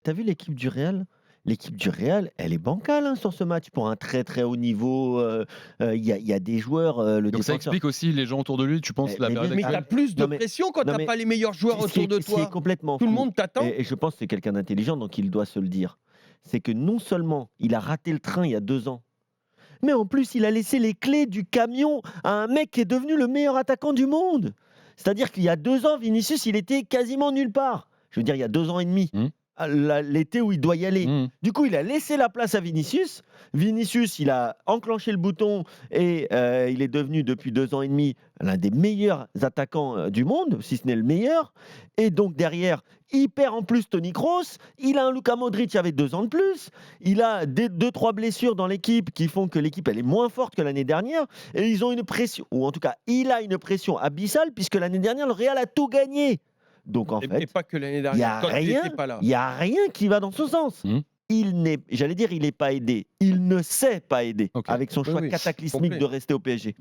tu as vu l'équipe du Real? L'équipe du Real, elle est bancale, hein, sur ce match pour un très, très haut niveau, il y a des joueurs, le Donc ça défenseur explique aussi les gens autour de lui, tu penses, la mais période bien Mais tu actuelle? as plus de non mais pression quand tu non as mais pas les meilleurs joueurs ce qui autour de est ce qui est toi. complètement Tout le fou monde t'attend. et je pense que c'est quelqu'un d'intelligent donc il doit se le dire. C'est que non seulement il a raté le train il y a 2 ans, mais en plus il a laissé les clés du camion à un mec qui est devenu le meilleur attaquant du monde. C'est-à-dire qu'il y a 2 ans, Vinicius, il était quasiment nulle part. Je veux dire il y a 2 ans et demi. Mmh. L'été où il doit y aller. Mmh. Du coup, il a laissé la place à Vinicius. Vinicius, il a enclenché le bouton et il est devenu depuis 2 ans et demi l'un des meilleurs attaquants, du monde, si ce n'est le meilleur et donc derrière, il perd en plus Toni Kroos. Il a un Luka Modric avec 2 ans de plus. Il a des 2-3 blessures dans l'équipe qui font que l'équipe, elle est moins forte que l'année dernière et ils ont une pression ou en tout cas, il a une pression abyssale puisque l'année dernière, le Real a tout gagné. Donc en Et fait, pas que l'année il y dernière, a quand il rien était pas là. il y a rien qui va dans ce sens. Mmh. J'allais dire, il n'est pas aidé. Il ne sait pas aider OK. avec son Oui, choix oui, cataclysmique complet. de rester au PSG.